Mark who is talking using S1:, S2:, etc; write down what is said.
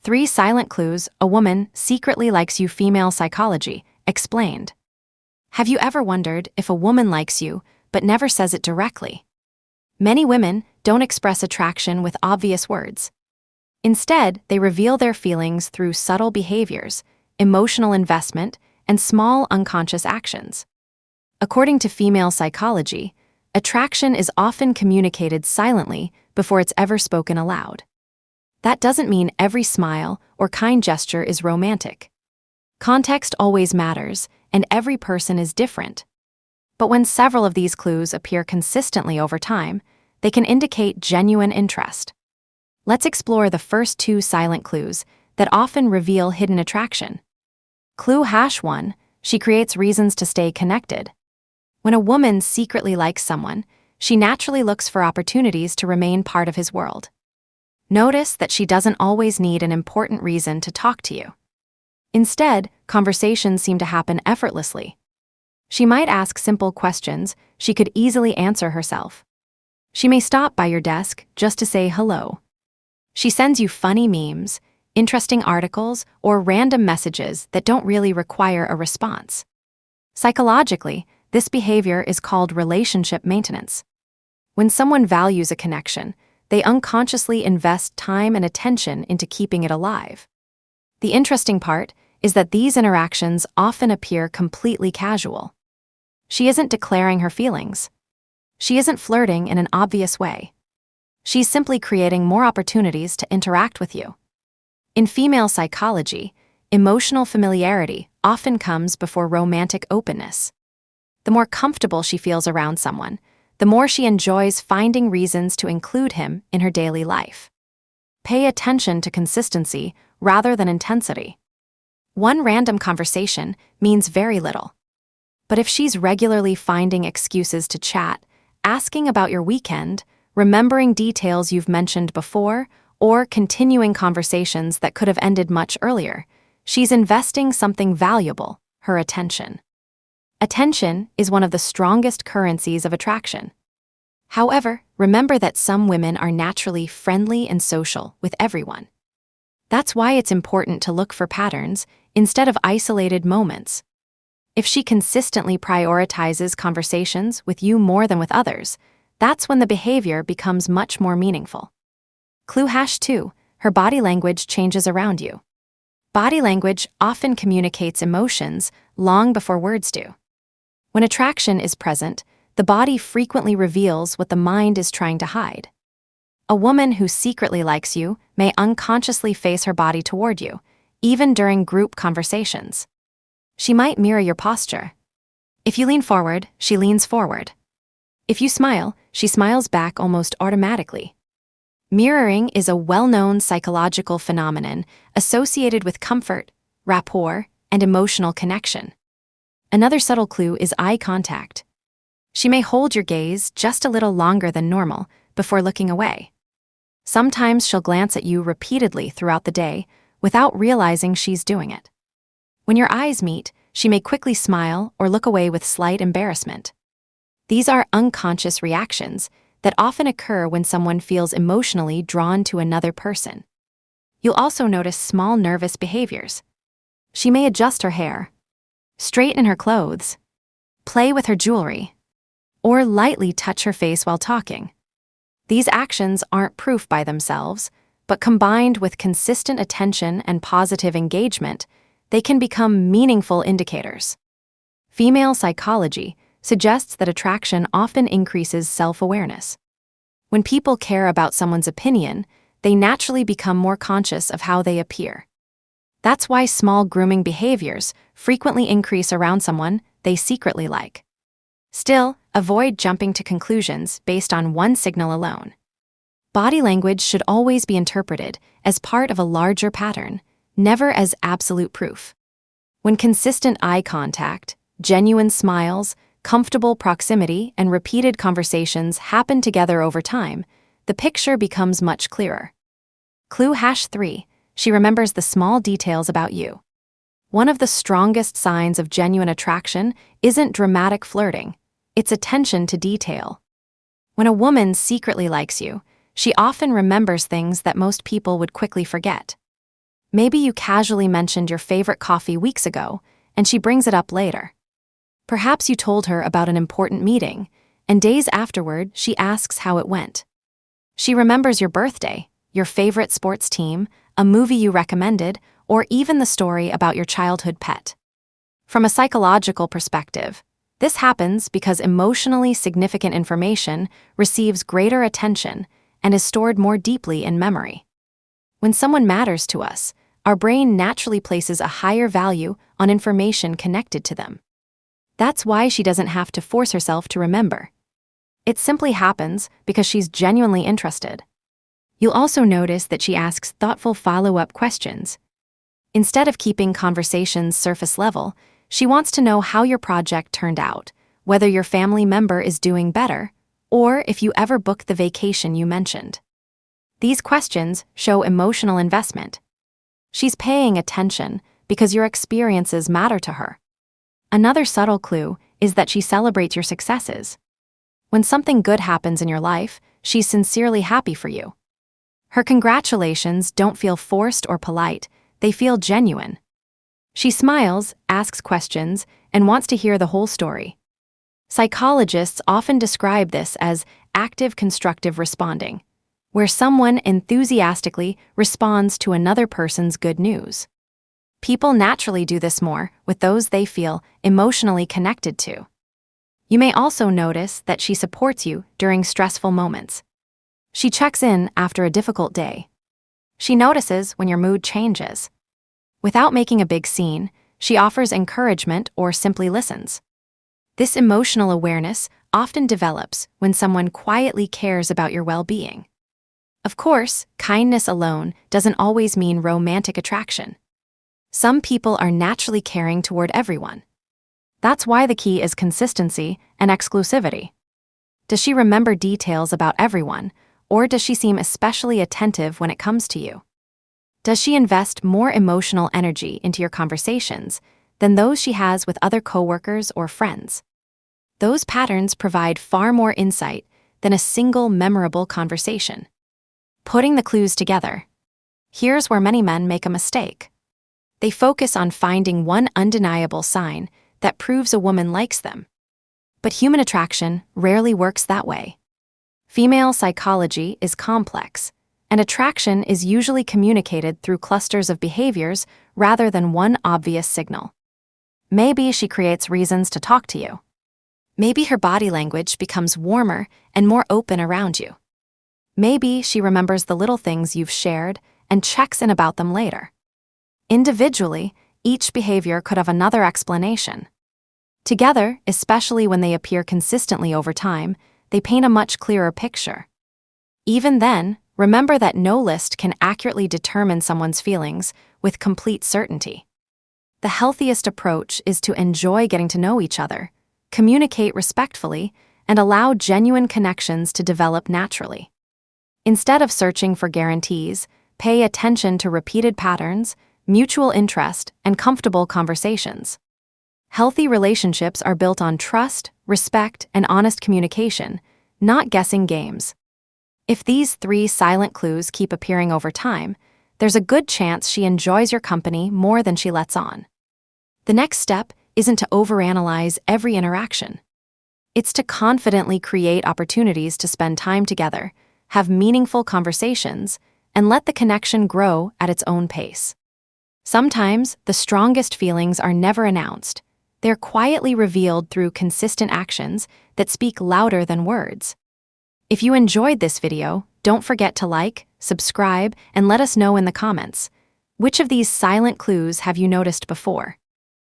S1: 3 silent clues a woman secretly likes you. Female psychology explained. Have you ever wondered if a woman likes you but never says it directly? Many women don't express attraction with obvious words. Instead, they reveal their feelings through subtle behaviors, emotional investment, and small unconscious actions. According to female psychology, attraction is often communicated silently before it's ever spoken aloud. That doesn't mean every smile or kind gesture is romantic. Context always matters, and every person is different. But when several of these clues appear consistently over time, they can indicate genuine interest. Let's explore the first 2 silent clues that often reveal hidden attraction. Clue #1, she creates reasons to stay connected. When a woman secretly likes someone, she naturally looks for opportunities to remain part of his world. Notice that she doesn't always need an important reason to talk to you. Instead, conversations seem to happen effortlessly. She might ask simple questions she could easily answer herself. She may stop by your desk just to say hello. She sends you funny memes, interesting articles, or random messages that don't really require a response. Psychologically, this behavior is called relationship maintenance. When someone values a connection, they unconsciously invest time and attention into keeping it alive. The interesting part is that these interactions often appear completely casual. She isn't declaring her feelings. She isn't flirting in an obvious way. She's simply creating more opportunities to interact with you. In female psychology, emotional familiarity often comes before romantic openness. The more comfortable she feels around someone, the more she enjoys finding reasons to include him in her daily life. Pay attention to consistency rather than intensity. One random conversation means very little. But if she's regularly finding excuses to chat, asking about your weekend, remembering details you've mentioned before, or continuing conversations that could have ended much earlier, she's investing something valuable, her attention. Attention is one of the strongest currencies of attraction. However, remember that some women are naturally friendly and social with everyone. That's why it's important to look for patterns instead of isolated moments. If she consistently prioritizes conversations with you more than with others, that's when the behavior becomes much more meaningful. Clue #2, her body language changes around you. Body language often communicates emotions long before words do. When attraction is present, the body frequently reveals what the mind is trying to hide. A woman who secretly likes you may unconsciously face her body toward you, even during group conversations. She might mirror your posture. If you lean forward, she leans forward. If you smile, she smiles back almost automatically. Mirroring is a well-known psychological phenomenon associated with comfort, rapport, and emotional connection. Another subtle clue is eye contact. She may hold your gaze just a little longer than normal before looking away. Sometimes she'll glance at you repeatedly throughout the day without realizing she's doing it. When your eyes meet, she may quickly smile or look away with slight embarrassment. These are unconscious reactions that often occur when someone feels emotionally drawn to another person. You'll also notice small nervous behaviors. She may adjust her hair, straighten her clothes, play with her jewelry, or lightly touch her face while talking. These actions aren't proof by themselves, but combined with consistent attention and positive engagement, they can become meaningful indicators. Female psychology suggests that attraction often increases self-awareness. When people care about someone's opinion, they naturally become more conscious of how they appear. That's why small grooming behaviors frequently increase around someone they secretly like. Still, avoid jumping to conclusions based on one signal alone. Body language should always be interpreted as part of a larger pattern, never as absolute proof. When consistent eye contact, genuine smiles, comfortable proximity, and repeated conversations happen together over time, the picture becomes much clearer. Clue #3, she remembers the small details about you. One of the strongest signs of genuine attraction isn't dramatic flirting, it's attention to detail. When a woman secretly likes you, she often remembers things that most people would quickly forget. Maybe you casually mentioned your favorite coffee weeks ago, and she brings it up later. Perhaps you told her about an important meeting, and days afterward, she asks how it went. She remembers your birthday, your favorite sports team, a movie you recommended, or even the story about your childhood pet. From a psychological perspective, this happens because emotionally significant information receives greater attention and is stored more deeply in memory. When someone matters to us, our brain naturally places a higher value on information connected to them. That's why she doesn't have to force herself to remember. It simply happens because she's genuinely interested. You'll also notice that she asks thoughtful follow-up questions. Instead of keeping conversations surface level, she wants to know how your project turned out, whether your family member is doing better, or if you ever booked the vacation you mentioned. These questions show emotional investment. She's paying attention because your experiences matter to her. Another subtle clue is that she celebrates your successes. When something good happens in your life, she's sincerely happy for you. Her congratulations don't feel forced or polite, they feel genuine. She smiles, asks questions, and wants to hear the whole story. Psychologists often describe this as active constructive responding, where someone enthusiastically responds to another person's good news. People naturally do this more with those they feel emotionally connected to. You may also notice that she supports you during stressful moments. She checks in after a difficult day. She notices when your mood changes. Without making a big scene, she offers encouragement or simply listens. This emotional awareness often develops when someone quietly cares about your well-being. Of course, kindness alone doesn't always mean romantic attraction. Some people are naturally caring toward everyone. That's why the key is consistency and exclusivity. Does she remember details about everyone, or does she seem especially attentive when it comes to you? Does she invest more emotional energy into your conversations than those she has with other coworkers or friends? Those patterns provide far more insight than a single memorable conversation. Putting the clues together. Here's where many men make a mistake. They focus on finding one undeniable sign that proves a woman likes them. But human attraction rarely works that way. Female psychology is complex, and attraction is usually communicated through clusters of behaviors rather than one obvious signal. Maybe she creates reasons to talk to you. Maybe her body language becomes warmer and more open around you. Maybe she remembers the little things you've shared and checks in about them later. Individually, each behavior could have another explanation. Together, especially when they appear consistently over time, they paint a much clearer picture. Even then, remember that no list can accurately determine someone's feelings with complete certainty. The healthiest approach is to enjoy getting to know each other, communicate respectfully, and allow genuine connections to develop naturally. Instead of searching for guarantees, pay attention to repeated patterns, mutual interest, and comfortable conversations. Healthy relationships are built on trust, respect, and honest communication, not guessing games. If these 3 silent clues keep appearing over time, there's a good chance she enjoys your company more than she lets on. The next step isn't to overanalyze every interaction. It's to confidently create opportunities to spend time together, have meaningful conversations, and let the connection grow at its own pace. Sometimes, the strongest feelings are never announced. They're quietly revealed through consistent actions that speak louder than words. If you enjoyed this video, don't forget to like, subscribe, and let us know in the comments. Which of these silent clues have you noticed before?